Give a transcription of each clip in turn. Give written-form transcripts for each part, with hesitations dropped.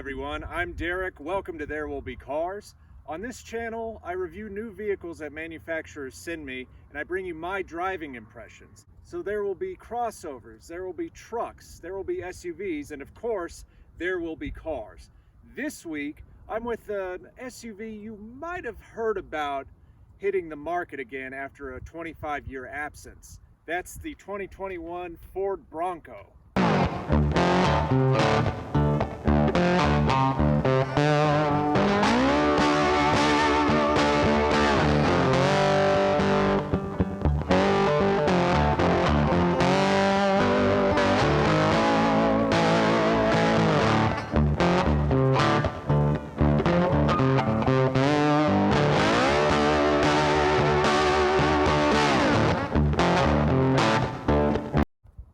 everyone, I'm Derek. Welcome to There Will Be Cars. On this channel, I review new vehicles that manufacturers send me, and I bring you my driving impressions. So there will be crossovers, there will be trucks, there will be SUVs, and of course, there will be cars. This week, I'm with an SUV you might have heard about hitting the market again after a 25-year absence. That's the 2021 Ford Bronco.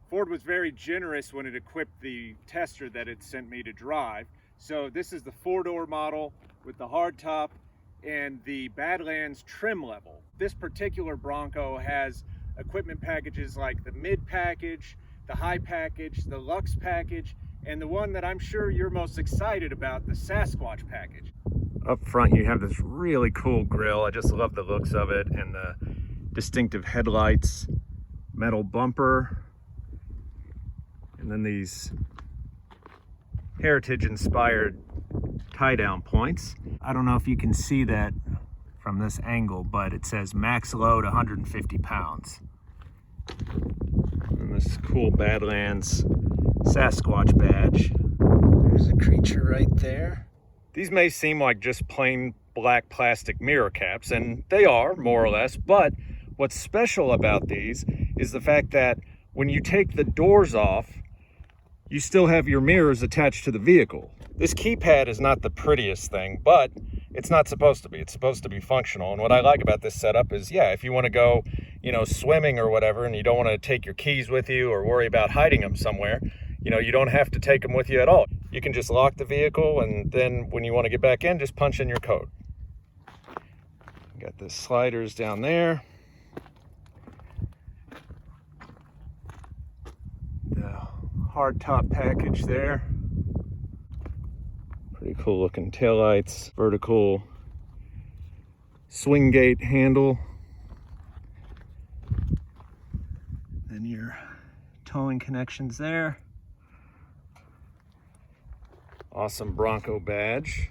Ford was very generous when it equipped the tester that it sent me to drive. So this is the 4-door model with the hardtop and the Badlands trim level. This particular Bronco has equipment packages like the mid package, the high package, the Lux package, and the one that I'm sure you're most excited about, the Sasquatch package. Up front you have this really cool grille. I just love the looks of it, and the distinctive headlights, metal bumper, and then these heritage-inspired tie-down points. I don't know if you can see that from this angle, but it says max load 150 pounds. And this cool Badlands Sasquatch badge. There's a creature right there. These may seem like just plain black plastic mirror caps, and they are, more or less, but what's special about these is the fact that when you take the doors off, you still have your mirrors attached to the vehicle. This keypad is not the prettiest thing, but it's not supposed to be. It's supposed to be functional. And what I like about this setup is, yeah, if you want to go, swimming or whatever, and you don't want to take your keys with you or worry about hiding them somewhere, you don't have to take them with you at all. You can just lock the vehicle, and then when you want to get back in, just punch in your code. Got the sliders down there. Hardtop package there. Pretty cool looking taillights, vertical swing gate handle. Then your towing connections there. Awesome Bronco badge.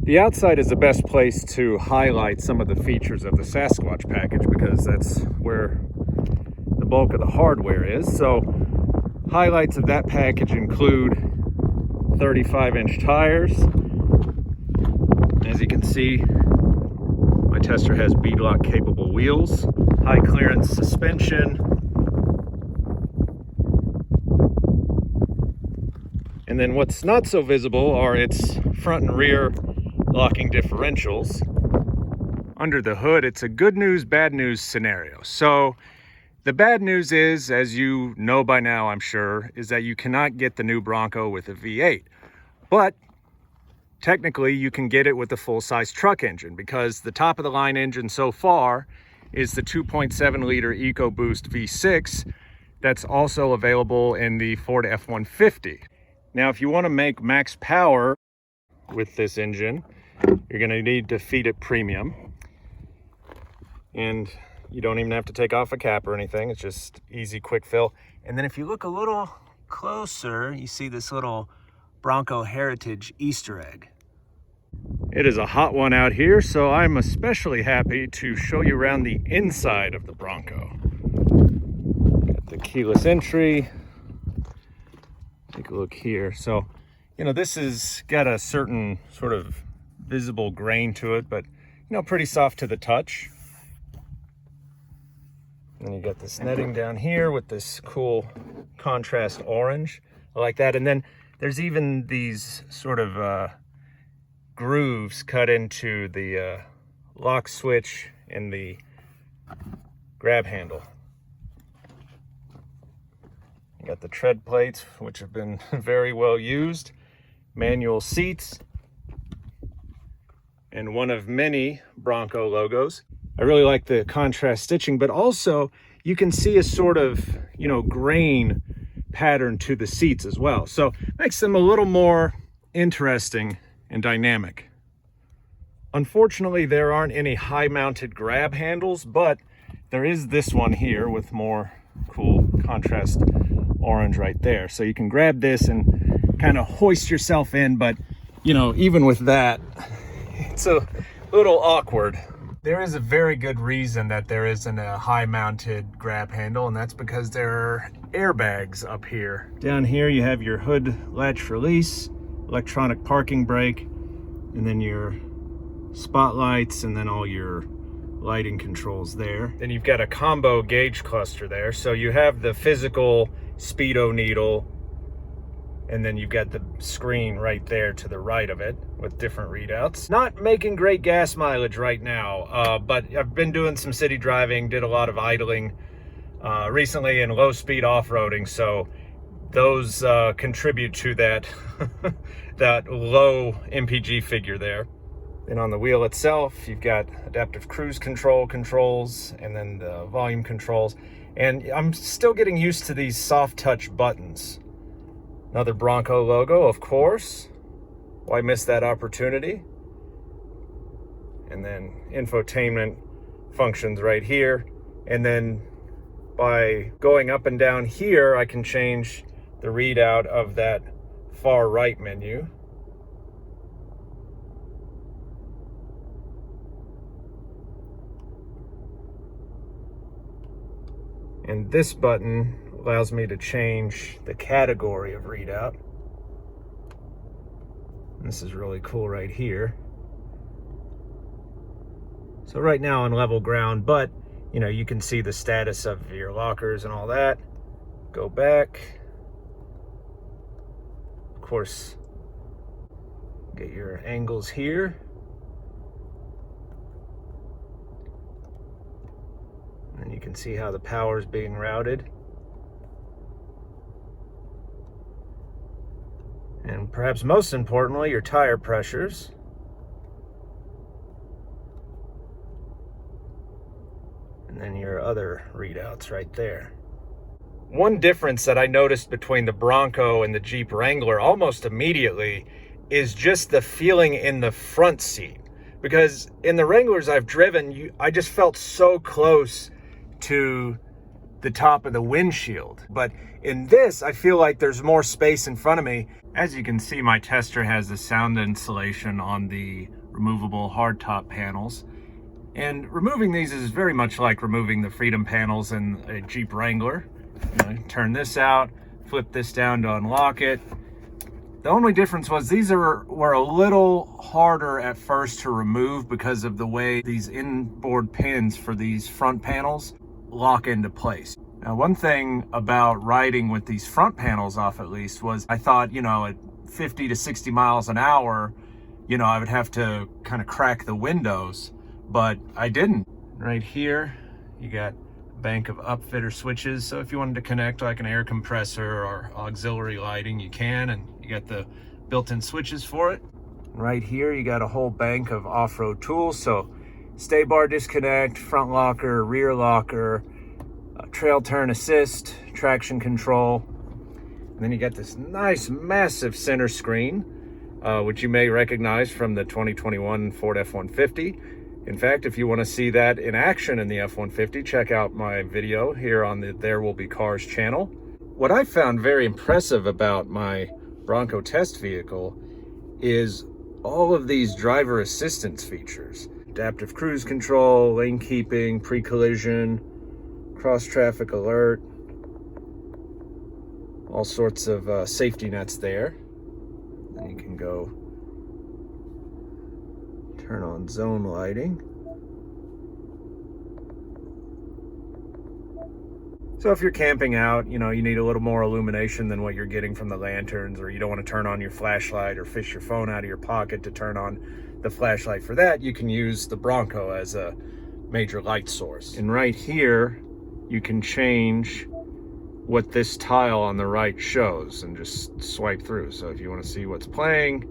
The outside is the best place to highlight some of the features of the Sasquatch package because that's where the bulk of the hardware is. So highlights of that package include 35-inch tires. As you can see, my tester has beadlock capable wheels, high clearance suspension, and then what's not so visible are its front and rear locking differentials. Under the hood, it's a good news, bad news scenario. So the bad news is, as you know by now, I'm sure, is that you cannot get the new Bronco with a V8. But technically, you can get it with a full-size truck engine because the top-of-the-line engine so far is the 2.7-liter EcoBoost V6 that's also available in the Ford F-150. Now, if you want to make max power with this engine, you're going to need to feed it premium. And you don't even have to take off a cap or anything. It's just easy, quick fill. And then if you look a little closer, you see this little Bronco Heritage Easter egg. It is a hot one out here, so I'm especially happy to show you around the inside of the Bronco. Got the keyless entry. Take a look here. So, this has got a certain sort of visible grain to it, but, pretty soft to the touch. And you got this netting down here with this cool contrast orange. I like that. And then there's even these sort of grooves cut into the lock switch and the grab handle. You got the tread plates, which have been very well used. Manual seats. And one of many Bronco logos. I really like the contrast stitching, but also you can see a sort of, grain pattern to the seats as well. So makes them a little more interesting and dynamic. Unfortunately, there aren't any high-mounted grab handles, but there is this one here with more cool contrast orange right there. So you can grab this and kind of hoist yourself in, but you know, even with that, it's a little awkward. There is a very good reason that there isn't a high-mounted grab handle, and that's because there are airbags up here. Down here you have your hood latch release, electronic parking brake, and then your spotlights, and then all your lighting controls there. Then you've got a combo gauge cluster there. So you have the physical speedo needle, and then you've got the screen right there to the right of it with different readouts. Not making great gas mileage right now, but I've been doing some city driving, did a lot of idling recently and low speed off-roading, so those contribute to that, that low MPG figure there. Then on the wheel itself, you've got adaptive cruise control controls, and then the volume controls. And I'm still getting used to these soft touch buttons. Another Bronco logo, of course. Why miss that opportunity? And then infotainment functions right here. And then by going up and down here, I can change the readout of that far right menu. And this button allows me to change the category of readout. This is really cool right here. So right now on level ground, but you know, you can see the status of your lockers and all that. Go back. Of course, get your angles here. And you can see how the power is being routed. And perhaps most importantly, your tire pressures. And then your other readouts right there. One difference that I noticed between the Bronco and the Jeep Wrangler almost immediately is just the feeling in the front seat. Because in the Wranglers I've driven, I just felt so close to the top of the windshield. But in this, I feel like there's more space in front of me. As you can see, my tester has the sound insulation on the removable hardtop panels. And removing these is very much like removing the Freedom panels in a Jeep Wrangler. You know, turn this out, flip this down to unlock it. The only difference was these were a little harder at first to remove because of the way these inboard pins for these front panels lock into place. Now, one thing about riding with these front panels off, at least, was I thought, you know, at 50 to 60 miles an hour, you know, I would have to kind of crack the windows, but I didn't. Right here, you got a bank of upfitter switches. So if you wanted to connect like an air compressor or auxiliary lighting, you can, and you got the built-in switches for it. Right here, you got a whole bank of off-road tools. So stay bar disconnect, front locker, rear locker, trail turn assist, traction control. And then you got this nice massive center screen, which you may recognize from the 2021 Ford F-150. In fact, if you want to see that in action in the F-150, check out my video here on the There Will Be Cars channel. What I found very impressive about my Bronco test vehicle is all of these driver assistance features. Adaptive cruise control, lane keeping, pre-collision, cross-traffic alert, all sorts of safety nets there. Then you can go turn on zone lighting. So if you're camping out, you know, you need a little more illumination than what you're getting from the lanterns, or you don't want to turn on your flashlight or fish your phone out of your pocket to turn on the flashlight for that, you can use the Bronco as a major light source. And right here, you can change what this tile on the right shows and just swipe through. So if you want to see what's playing,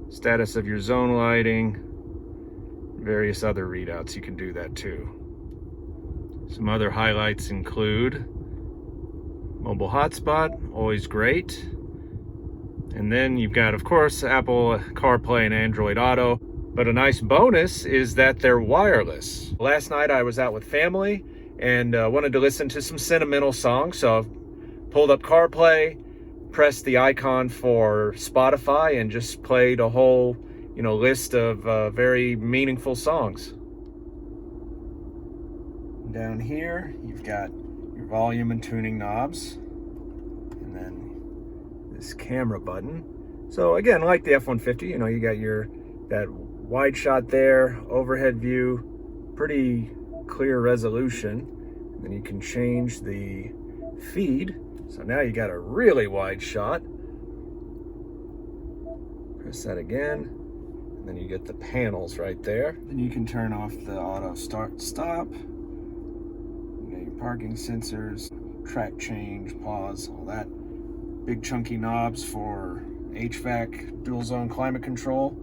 status of your zone lighting, various other readouts, you can do that too. Some other highlights include mobile hotspot, always great. And then you've got, of course, Apple CarPlay and Android Auto. But a nice bonus is that they're wireless. Last night I was out with family and wanted to listen to some sentimental songs. So I pulled up CarPlay, pressed the icon for Spotify, and just played a whole, list of very meaningful songs. Down here, you've got your volume and tuning knobs, and then this camera button. So again, like the F-150, you got that wide shot there, overhead view, pretty clear resolution. And then you can change the feed. So now you got a really wide shot. Press that again. And then you get the panels right there. Then you can turn off the auto start stop. You got your parking sensors, track change, pause, all that. Big chunky knobs for HVAC, dual zone climate control.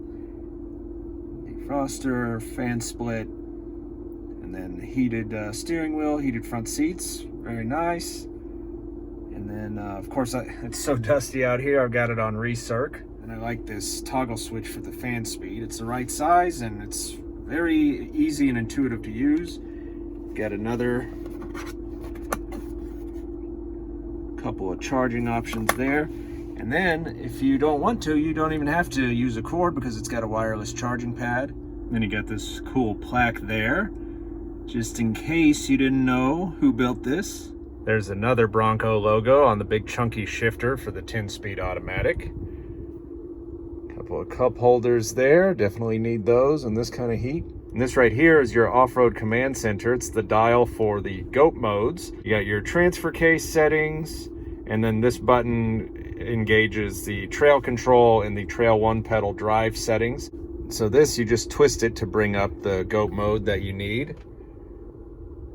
Defroster, fan split, and then heated steering wheel, heated front seats, very nice. And then of course it's so dusty out here, I've got it on recirc, and I like this toggle switch for the fan speed. It's the right size and it's very easy and intuitive to use. Got another couple of charging options there. And then if you don't want to, you don't even have to use a cord because it's got a wireless charging pad. Then you got this cool plaque there, just in case you didn't know who built this. There's another Bronco logo on the big chunky shifter for the 10-speed automatic. Couple of cup holders there, definitely need those in this kind of heat. And this right here is your off-road command center. It's the dial for the GOAT modes. You got your transfer case settings, and then this button engages the trail control and the trail 1 pedal drive settings. So this, you just twist it to bring up the GOAT mode that you need.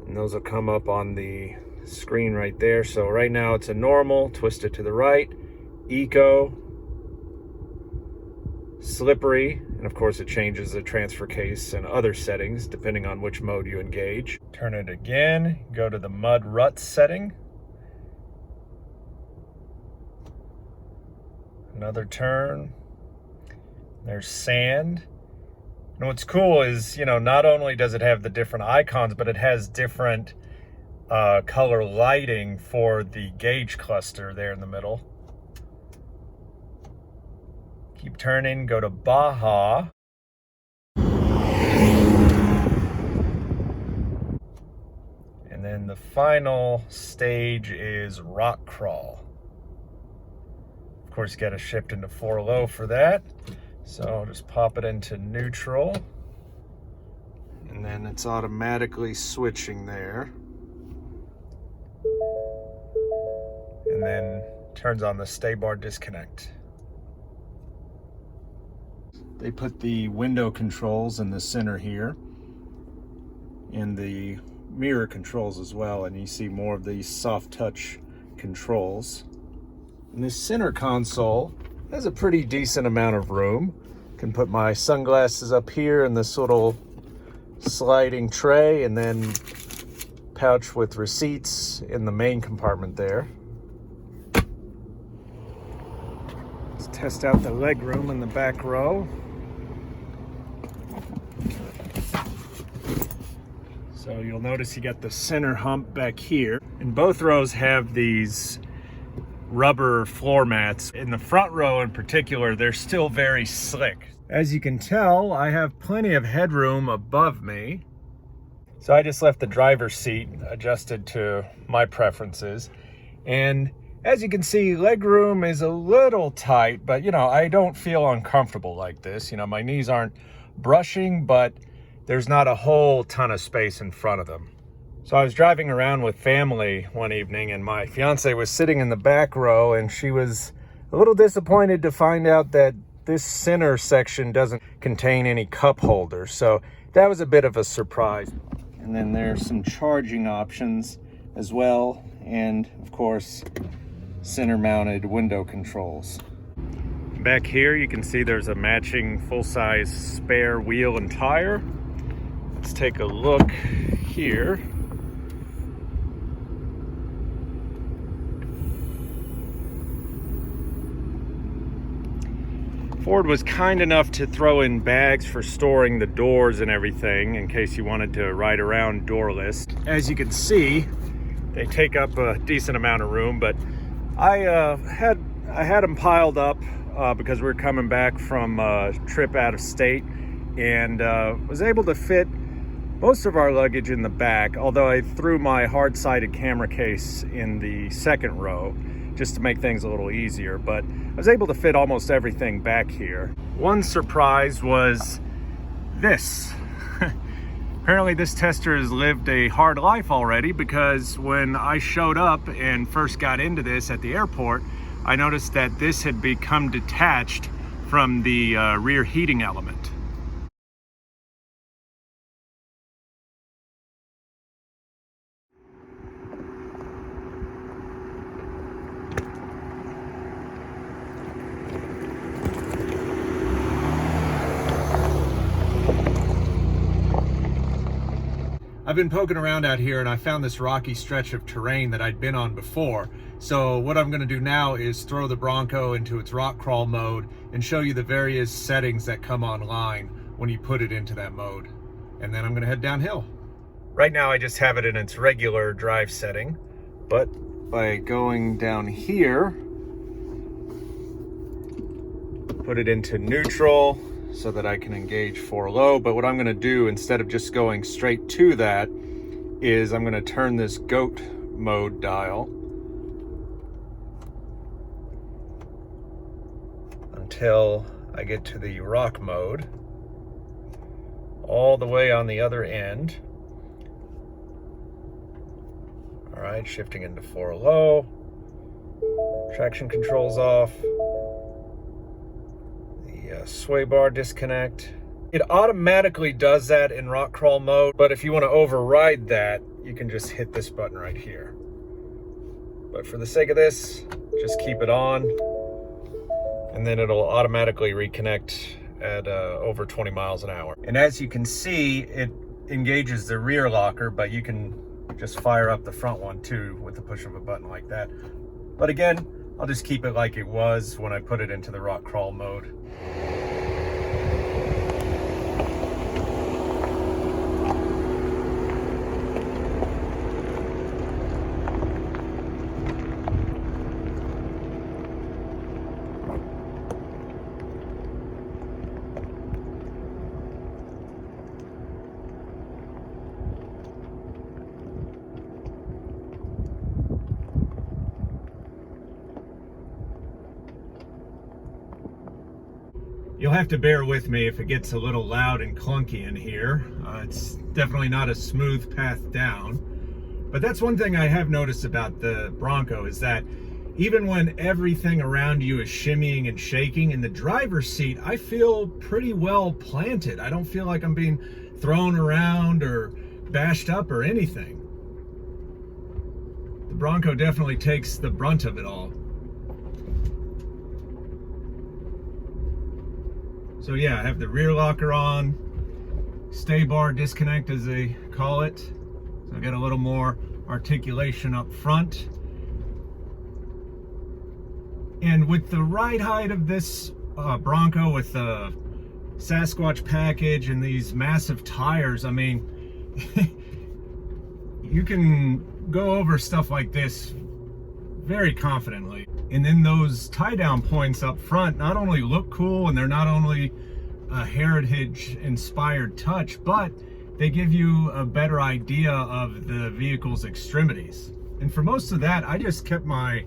And those will come up on the screen right there. So right now it's a normal, twist it to the right, eco, slippery, and of course it changes the transfer case and other settings depending on which mode you engage. Turn it again, go to the mud rut setting. Another turn. There's sand. And what's cool is, not only does it have the different icons, but it has different color lighting for the gauge cluster there in the middle. Keep turning, go to Baja. And then the final stage is rock crawl. Of course, you got to shift into 4 low for that. So I'll just pop it into neutral. And then it's automatically switching there. And then turns on the stay bar disconnect. They put the window controls in the center here, and the mirror controls as well, and you see more of these soft touch controls. And this center console has a pretty decent amount of room. Can put my sunglasses up here in this little sliding tray, and then pouch with receipts in the main compartment there. Let's test out the leg room in the back row. So you'll notice you got the center hump back here, and both rows have these rubber floor mats. In the front row in particular, they're still very slick. As you can tell, I have plenty of headroom above me. So I just left the driver's seat adjusted to my preferences. And as you can see, legroom is a little tight, but I don't feel uncomfortable like this. My knees aren't brushing, but there's not a whole ton of space in front of them. So I was driving around with family one evening, and my fiance was sitting in the back row, and she was a little disappointed to find out that this center section doesn't contain any cup holders. So that was a bit of a surprise. And then there's some charging options as well, and of course, center mounted window controls. Back here you can see there's a matching full-size spare wheel and tire. Let's take a look here. Ford was kind enough to throw in bags for storing the doors and everything in case you wanted to ride around doorless. As you can see, they take up a decent amount of room, but I had them piled up because we were coming back from a trip out of state, and was able to fit most of our luggage in the back, although I threw my hard-sided camera case in the second row just to make things a little easier, but I was able to fit almost everything back here. One surprise was this. Apparently this tester has lived a hard life already, because when I showed up and first got into this at the airport, I noticed that this had become detached from the rear heating element. I've been poking around out here and I found this rocky stretch of terrain that I'd been on before. So what I'm going to do now is throw the Bronco into its rock crawl mode and show you the various settings that come online when you put it into that mode. And then I'm going to head downhill. Right now I just have it in its regular drive setting, but by going down here, put it into neutral so that I can engage 4 low. But what I'm going to do, instead of just going straight to that, is I'm going to turn this goat mode dial until I get to the rock mode, all the way on the other end. All right, shifting into 4 low, traction controls off, sway bar disconnect. It automatically does that in rock crawl mode, but if you want to override that, you can just hit this button right here. But for the sake of this, just keep it on, and then it'll automatically reconnect at over 20 miles an hour. And as you can see, it engages the rear locker, but you can just fire up the front one too with the push of a button like that. But again, I'll just keep it like it was when I put it into the rock crawl mode. You'll have to bear with me if it gets a little loud and clunky in here. It's definitely not a smooth path down. But that's one thing I have noticed about the Bronco, is that even when everything around you is shimmying and shaking, in the driver's seat, I feel pretty well planted. I don't feel like I'm being thrown around or bashed up or anything. The Bronco definitely takes the brunt of it all. So yeah, I have the rear locker on, stay bar disconnect as they call it. So I got a little more articulation up front. And with the ride height of this Bronco, with the Sasquatch package and these massive tires, I mean, you can go over stuff like this very confidently. And then those tie down points up front not only look cool, and they're not only a heritage inspired touch, but they give you a better idea of the vehicle's extremities. And for most of that, I just kept my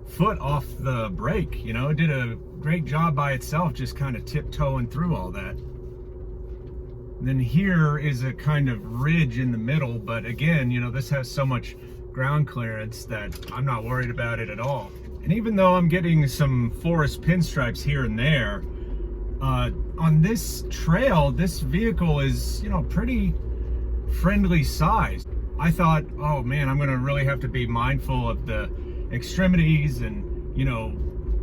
foot off the brake. You know, it did a great job by itself, just kind of tiptoeing through all that. And then here is a kind of ridge in the middle, but again, you know, this has so much ground clearance that I'm not worried about it at all. And even though I'm getting some forest pinstripes here and there, on this trail, this vehicle is, you know, pretty friendly size. I thought, oh man, I'm gonna really have to be mindful of the extremities and, you know,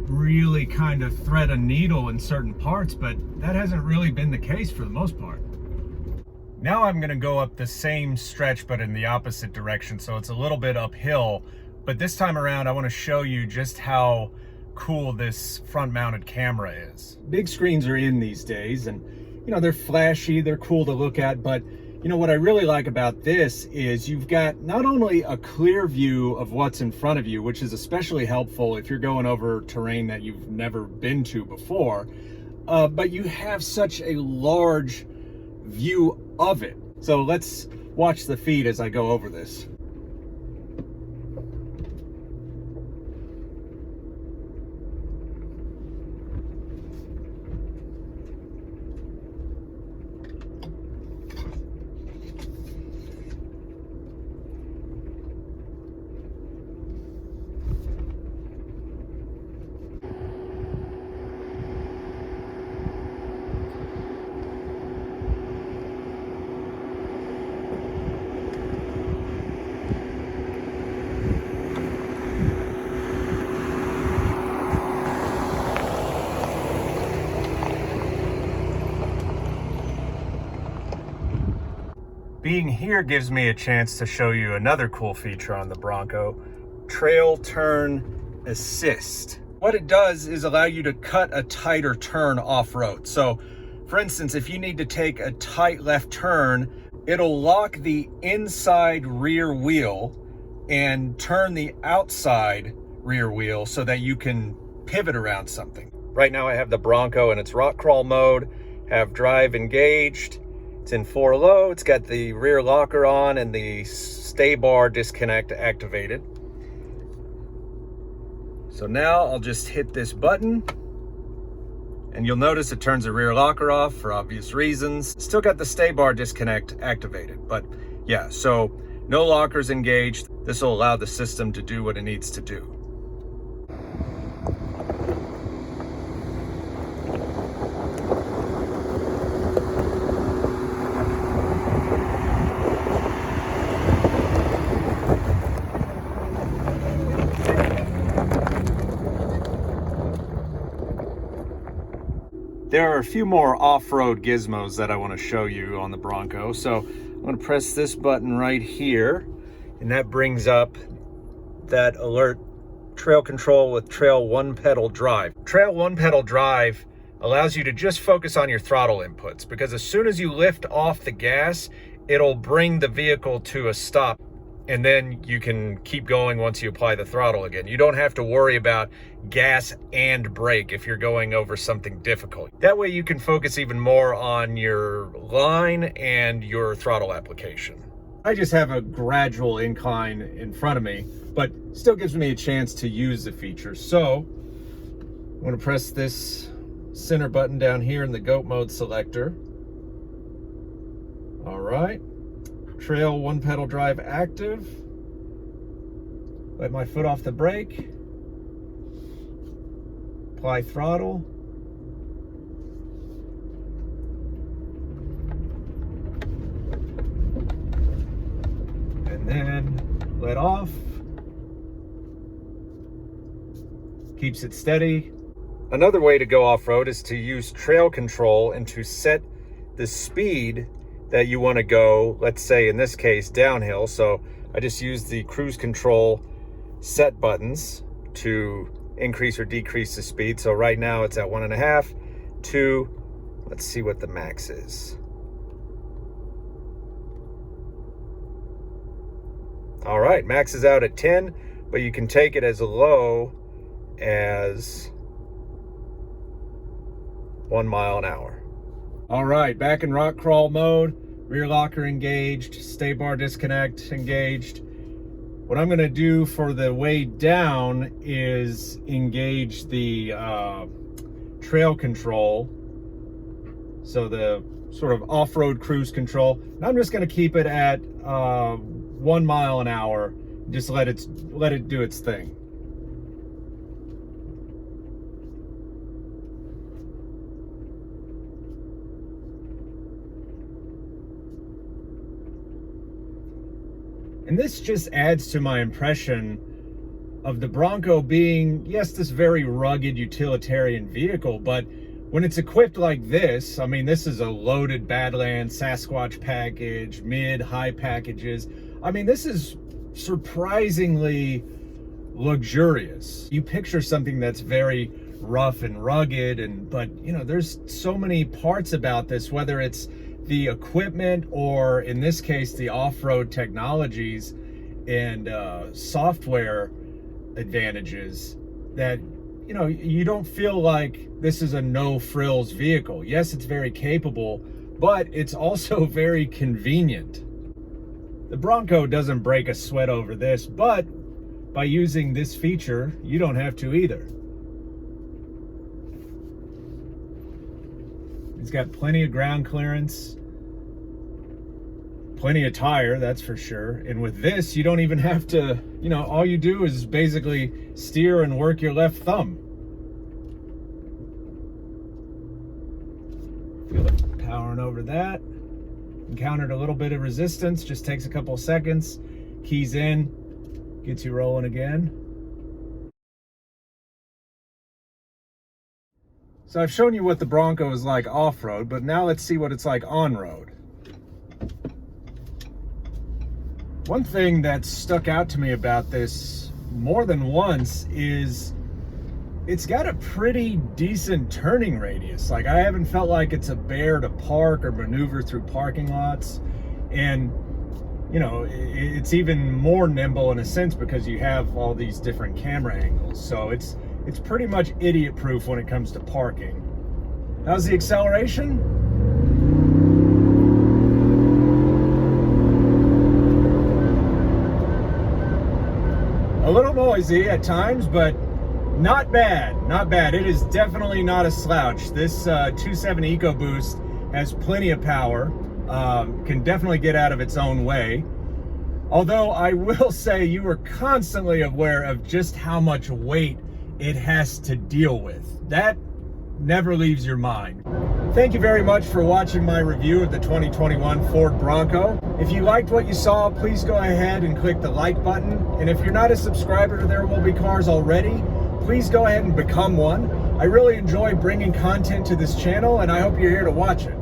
really kind of thread a needle in certain parts, but that hasn't really been the case for the most part. Now I'm gonna go up the same stretch, but in the opposite direction, so it's a little bit uphill. But this time around, I wanna show you just how cool this front mounted camera is. Big screens are in these days, and you know, they're flashy, they're cool to look at, but you know what I really like about this is you've got not only a clear view of what's in front of you, which is especially helpful if you're going over terrain that you've never been to before, but you have such a large view of it. So let's watch the feed as I go over this. Being here gives me a chance to show you another cool feature on the Bronco, Trail Turn Assist. What it does is allow you to cut a tighter turn off-road. So, for instance, if you need to take a tight left turn, it'll lock the inside rear wheel and turn the outside rear wheel so that you can pivot around something. Right now I have the Bronco in its rock crawl mode, have drive engaged. It's in 4 low, it's got the rear locker on and the stay bar disconnect activated. So now I'll just hit this button and you'll notice it turns the rear locker off for obvious reasons. Still got the stay bar disconnect activated, but yeah, so no lockers engaged. This will allow the system to do what it needs to do. There are a few more off-road gizmos that I want to show you on the Bronco. So I'm going to press this button right here, and that brings up that alert trail control with trail one pedal drive. Trail one pedal drive allows you to just focus on your throttle inputs, because as soon as you lift off the gas, it'll bring the vehicle to a stop, and then you can keep going once you apply the throttle again. You don't have to worry about gas and brake if you're going over something difficult. That way you can focus even more on your line and your throttle application. I just have a gradual incline in front of me, but still gives me a chance to use the feature. So I'm going to press this center button down here in the goat mode selector. All right. Trail one pedal drive active. Let my foot off the brake. Apply throttle. And then let off. Keeps it steady. Another way to go off-road is to use trail control and to set the speed that you want to go, let's say in this case, downhill. So I just use the cruise control set buttons to increase or decrease the speed. So right now it's at 1.5, 2, let's see what the max is. All right, max is out at 10, but you can take it as low as 1 mile an hour. All right, back in rock crawl mode, rear locker engaged, stay bar disconnect engaged. What I'm gonna do for the way down is engage the trail control, so the sort of off-road cruise control. And I'm just gonna keep it at 1 mile an hour, just let it do its thing. And this just adds to my impression of the Bronco being, yes, this very rugged utilitarian vehicle, but when it's equipped like this, I mean, this is a loaded Badlands Sasquatch package, mid-high packages. I mean, this is surprisingly luxurious. You picture something that's very rough and rugged, but you know, there's so many parts about this, whether it's the equipment or in this case the off-road technologies and software advantages, that you know, you don't feel like this is a no-frills vehicle. Yes, it's very capable, but it's also very convenient. The Bronco doesn't break a sweat over this, but by using this feature, you don't have to either. It's got plenty of ground clearance, plenty of tire, that's for sure. And with this, you don't even have to, you know, all you do is basically steer and work your left thumb. Feel it powering over that. Encountered a little bit of resistance, just takes a couple of seconds. Keys in, gets you rolling again. So I've shown you what the Bronco is like off-road, but now let's see what it's like on-road. One thing that stuck out to me about this more than once is it's got a pretty decent turning radius. Like, I haven't felt like it's a bear to park or maneuver through parking lots. And, you know, it's even more nimble in a sense because you have all these different camera angles. So it's pretty much idiot-proof when it comes to parking. How's the acceleration? A little noisy at times, but not bad, not bad. It is definitely not a slouch. This 2.7 EcoBoost has plenty of power, can definitely get out of its own way. Although I will say you are constantly aware of just how much weight it has to deal with. That never leaves your mind. Thank you very much for watching my review of the 2021 Ford Bronco. If you liked what you saw, please go ahead and click the like button. And if you're not a subscriber to There Will Be Cars already, please go ahead and become one. I really enjoy bringing content to this channel, and I hope you're here to watch it.